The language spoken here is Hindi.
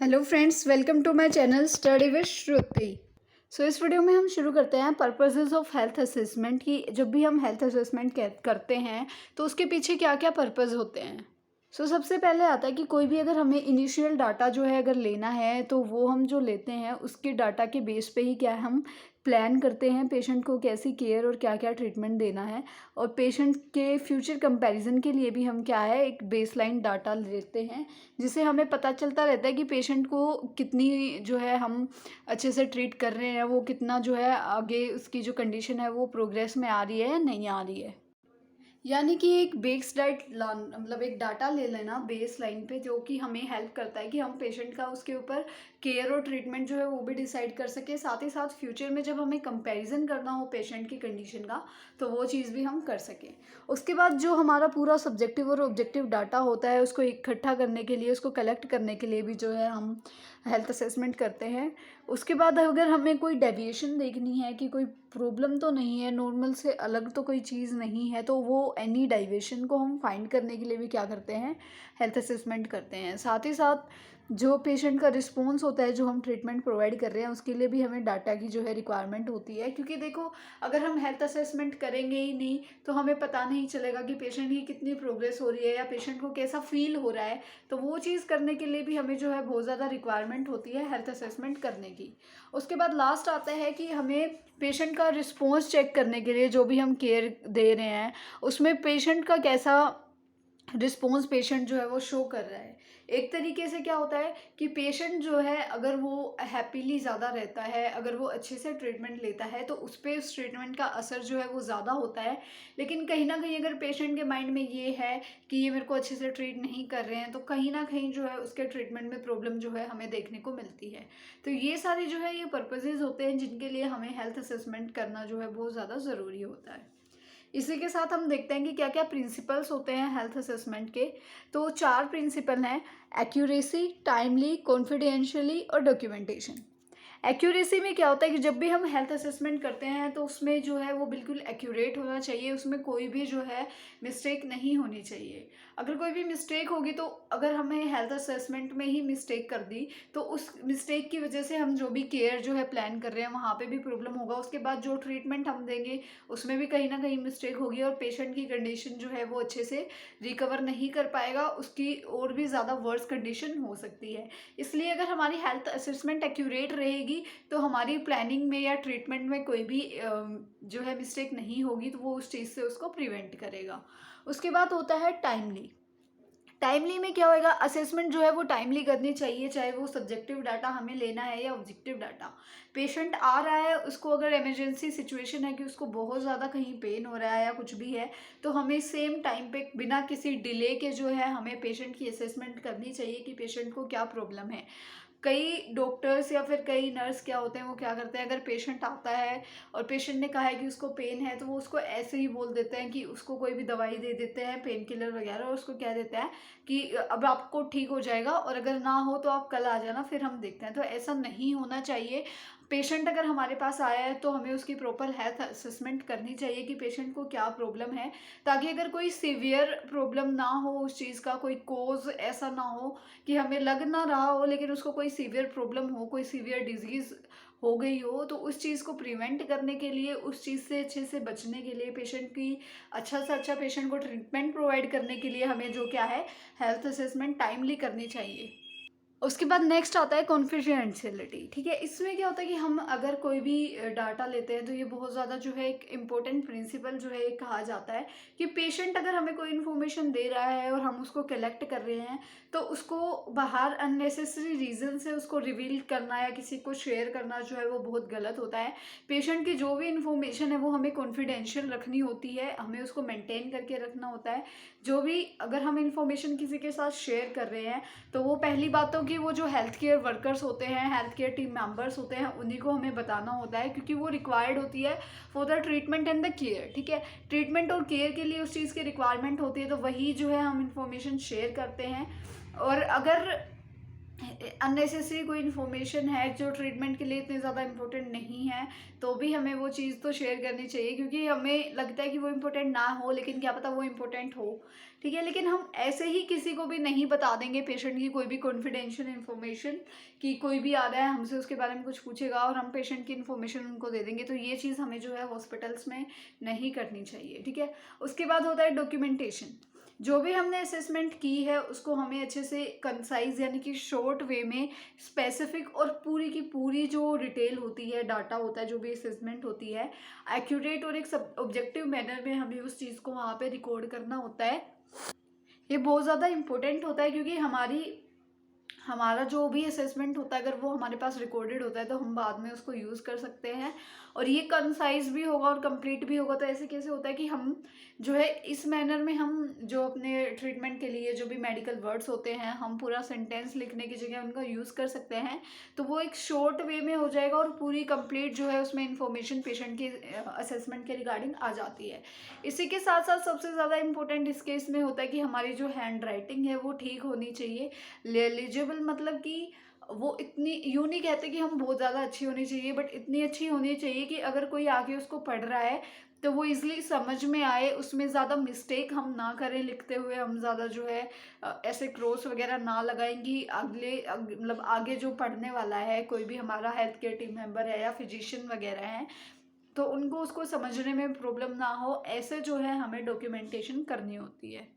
Hello friends, welcome to my channel study with Shruti. इस वीडियो में हम शुरू करते हैं पर्पसेस ऑफ हेल्थ असेसमेंट की। जब भी हम हेल्थ असेसमेंट करते हैं तो उसके पीछे क्या क्या पर्पस होते हैं। सबसे पहले आता है कि कोई भी अगर हमें इनिशियल डाटा जो है अगर लेना है तो वो हम जो लेते हैं उसके डाटा के बेस पे ही क्या है हम प्लान करते हैं पेशेंट को कैसी केयर और क्या क्या ट्रीटमेंट देना है। और पेशेंट के फ्यूचर कंपैरिजन के लिए भी हम क्या है एक बेसलाइन डाटा लेते हैं, जिससे हमें पता चलता रहता है कि पेशेंट को कितनी जो है हम अच्छे से ट्रीट कर रहे हैं, वो कितना जो है आगे उसकी जो कंडीशन है वो प्रोग्रेस में आ रही है या नहीं आ रही है। यानी कि एक बेस डाइट मतलब एक डाटा ले लेना बेस लाइन पे, जो कि हमें हेल्प करता है कि हम पेशेंट का उसके ऊपर केयर और ट्रीटमेंट जो है वो भी डिसाइड कर सके। साथ ही साथ फ्यूचर में जब हमें कंपैरिजन करना हो पेशेंट की कंडीशन का तो वो चीज़ भी हम कर सकें। उसके बाद जो हमारा पूरा सब्जेक्टिव और ऑब्जेक्टिव डाटा होता है उसको इकट्ठा करने के लिए, उसको कलेक्ट करने के लिए भी जो है हम हेल्थ असेसमेंट करते हैं। उसके बाद अगर हमें कोई डेविएशन देखनी है कि कोई प्रॉब्लम तो नहीं है, नॉर्मल से अलग तो कोई चीज़ नहीं है, तो वो एनी डेविएशन को हम फाइंड करने के लिए भी क्या करते हैं, हेल्थ असेसमेंट करते हैं। साथ ही साथ जो पेशेंट का रिस्पॉन्स होता है जो हम ट्रीटमेंट प्रोवाइड कर रहे हैं उसके लिए भी हमें डाटा की जो है रिक्वायरमेंट होती है। क्योंकि देखो, अगर हम हेल्थ असेसमेंट करेंगे ही नहीं तो हमें पता नहीं चलेगा कि पेशेंट की कितनी प्रोग्रेस हो रही है या पेशेंट को कैसा फील हो रहा है। तो वो चीज़ करने के लिए भी हमें जो है बहुत ज़्यादा रिक्वायरमेंट होती है हेल्थ असेसमेंट करने की। उसके बाद लास्ट आता है कि हमें पेशेंट का रिस्पॉन्स चेक करने के लिए जो भी हम केयर दे रहे हैं उसमें पेशेंट का कैसा रिस्पॉन्स पेशेंट जो है वो शो कर रहा है। एक तरीके से क्या होता है कि पेशेंट जो है अगर वो हैप्पीली ज़्यादा रहता है, अगर वो अच्छे से ट्रीटमेंट लेता है तो उस पर उस ट्रीटमेंट का असर जो है वो ज़्यादा होता है। लेकिन कहीं ना कहीं अगर पेशेंट के माइंड में ये है कि ये मेरे को अच्छे से ट्रीट नहीं कर रहे हैं तो कहीं ना कहीं जो है उसके ट्रीटमेंट में प्रॉब्लम जो है हमें देखने को मिलती है। तो ये सारे जो है ये पर्पसेस होते हैं जिनके लिए हमें हेल्थ असेसमेंट करना जो है बहुत ज़्यादा ज़रूरी होता है। इसी के साथ हम देखते हैं कि क्या क्या प्रिंसिपल्स होते हैं हेल्थ असेसमेंट के। तो 4 प्रिंसिपल हैं: एक्यूरेसी, टाइमली, कॉन्फिडेंशियली और डॉक्यूमेंटेशन। एक्यूरेसी में क्या होता है कि जब भी हम हेल्थ असेसमेंट करते हैं तो उसमें जो है वो बिल्कुल एक्यूरेट होना चाहिए, उसमें कोई भी जो है मिस्टेक नहीं होनी चाहिए। अगर कोई भी मिस्टेक होगी तो अगर हमें हेल्थ असेसमेंट में ही मिस्टेक कर दी तो उस मिस्टेक की वजह से हम जो भी केयर जो है प्लान कर रहे हैं वहाँ पे भी प्रॉब्लम होगा। उसके बाद जो ट्रीटमेंट हम देंगे उसमें भी कहीं ना कहीं मिस्टेक होगी और पेशेंट की कंडीशन जो है वो अच्छे से रिकवर नहीं कर पाएगा, उसकी और भी ज़्यादा वर्स कंडीशन हो सकती है। इसलिए अगर हमारी हेल्थ असेसमेंट एक्यूरेट रहेगी तो हमारी प्लानिंग में या ट्रीटमेंट में कोई भी जो है मिस्टेक नहीं होगी, तो वो उस चीज़ से उसको प्रिवेंट करेगा। उसके बाद होता है टाइमली। टाइमली में क्या होएगा, असेसमेंट जो है वो टाइमली करनी चाहिए, चाहे वो सब्जेक्टिव डाटा हमें लेना है या ऑब्जेक्टिव डाटा। पेशेंट आ रहा है, उसको अगर इमरजेंसी सिचुएशन है कि उसको बहुत ज़्यादा कहीं पेन हो रहा है या कुछ भी है, तो हमें सेम टाइम पे बिना किसी डिले के जो है हमें पेशेंट की असेसमेंट करनी चाहिए कि पेशेंट को क्या प्रॉब्लम है। कई डॉक्टर्स या फिर कई नर्स क्या होते हैं, वो क्या करते हैं, अगर पेशेंट आता है और पेशेंट ने कहा है कि उसको पेन है तो वो उसको ऐसे ही बोल देते हैं कि उसको कोई भी दवाई दे देते हैं, पेन किलर वगैरह, और उसको कह देते हैं कि अब आपको ठीक हो जाएगा और अगर ना हो तो आप कल आ जाना फिर हम देखते हैं। तो ऐसा नहीं होना चाहिए। पेशेंट अगर हमारे पास आया है तो हमें उसकी प्रॉपर हेल्थ असेसमेंट करनी चाहिए कि पेशेंट को क्या प्रॉब्लम है, ताकि अगर कोई सीवियर प्रॉब्लम ना हो, उस चीज़ का कोई कोज ऐसा ना हो कि हमें लग ना रहा हो लेकिन उसको कोई सीवियर प्रॉब्लम हो, कोई सीवियर डिजीज़ हो गई हो, तो उस चीज़ को प्रिवेंट करने के लिए, उस चीज़ से अच्छे से बचने के लिए, पेशेंट की अच्छा से अच्छा पेशेंट को ट्रीटमेंट प्रोवाइड करने के लिए हमें जो क्या है हेल्थ असेसमेंट टाइमली करनी चाहिए। उसके बाद नेक्स्ट आता है कॉन्फिडेंशियलिटी। ठीक है, इसमें क्या होता है कि हम अगर कोई भी डाटा लेते हैं तो ये बहुत ज़्यादा जो है एक इम्पोर्टेंट प्रिंसिपल जो है एक कहा जाता है कि पेशेंट अगर हमें कोई इन्फॉर्मेशन दे रहा है और हम उसको कलेक्ट कर रहे हैं तो उसको बाहर अननेसेसरी रीज़न से उसको रिवील करना या किसी को शेयर करना जो है वो बहुत गलत होता है। पेशेंट की जो भी इन्फॉर्मेशन है वो हमें कॉन्फिडेंशियल रखनी होती है, हमें उसको मेंटेन करके रखना होता है। जो भी अगर हम इन्फॉर्मेशन किसी के साथ शेयर कर रहे हैं तो वो पहली बात तो कि वो जो हेल्थ केयर वर्कर्स होते हैं, हेल्थ केयर टीम मेंबर्स होते हैं, उन्हीं को हमें बताना होता है, क्योंकि वो रिक्वायर्ड होती है for the treatment and the care. ठीक है, ट्रीटमेंट और केयर के लिए उस चीज़ की रिक्वायरमेंट होती है, तो वही जो है हम इंफॉर्मेशन शेयर करते हैं। और अगर अननेसेसरी कोई इन्फॉर्मेशन है जो ट्रीटमेंट के लिए इतनी ज़्यादा इम्पोर्टेंट नहीं है, तो भी हमें वो चीज़ तो शेयर करनी चाहिए, क्योंकि हमें लगता है कि वो इम्पोर्टेंट ना हो, लेकिन क्या पता वो इम्पोर्टेंट हो। ठीक है, लेकिन हम ऐसे ही किसी को भी नहीं बता देंगे पेशेंट की कोई भी कॉन्फिडेंशियल इन्फॉर्मेशन, कि कोई भी आ रहा है हमसे उसके बारे में कुछ पूछेगा और हम पेशेंट की इन्फॉर्मेशन उनको दे देंगे, तो ये चीज़ हमें जो है हॉस्पिटल्स में नहीं करनी चाहिए। ठीक है, उसके बाद होता है डॉक्यूमेंटेशन। जो भी हमने असेसमेंट की है उसको हमें अच्छे से कंसाइज यानी कि शॉर्ट वे में स्पेसिफिक और पूरी की पूरी जो डिटेल होती है, डाटा होता है, जो भी असेसमेंट होती है, एक्यूरेट और एक सब ऑब्जेक्टिव मैनर में हमें उस चीज़ को वहाँ पे रिकॉर्ड करना होता है। ये बहुत ज़्यादा इम्पोर्टेंट होता है, क्योंकि हमारा जो भी असेसमेंट होता है अगर वो हमारे पास रिकॉर्डेड होता है तो हम बाद में उसको यूज़ कर सकते हैं, और ये कंसाइज भी होगा और कंप्लीट भी होगा। तो ऐसे कैसे होता है कि हम जो है इस मैनर में हम जो अपने ट्रीटमेंट के लिए जो भी मेडिकल वर्ड्स होते हैं हम पूरा सेंटेंस लिखने की जगह उनका यूज़ कर सकते हैं, तो वो एक शॉर्ट वे में हो जाएगा और पूरी कंप्लीट जो है उसमें इंफॉर्मेशन पेशेंट की असेसमेंट के रिगार्डिंग आ जाती है। इसी के साथ साथ सबसे ज़्यादा इंपॉर्टेंट इस केस में होता है कि हमारी जो हैंड राइटिंग है वो ठीक होनी चाहिए। एलिजिबल मतलब कि वो इतनी, यूँ नहीं कहते कि हम बहुत ज़्यादा अच्छी होनी चाहिए, बट इतनी अच्छी होनी चाहिए कि अगर कोई आगे उसको पढ़ रहा है तो वो इजीली समझ में आए, उसमें ज़्यादा मिस्टेक हम ना करें लिखते हुए, हम ज़्यादा जो है ऐसे क्रॉस वगैरह ना लगाएंगी मतलब आगे जो पढ़ने वाला है, कोई भी हमारा हेल्थ केयर टीम मेंबर है या फिजिशियन वगैरह हैं, तो उनको उसको समझने में प्रॉब्लम ना हो, ऐसे जो है हमें डॉक्यूमेंटेशन करनी होती है।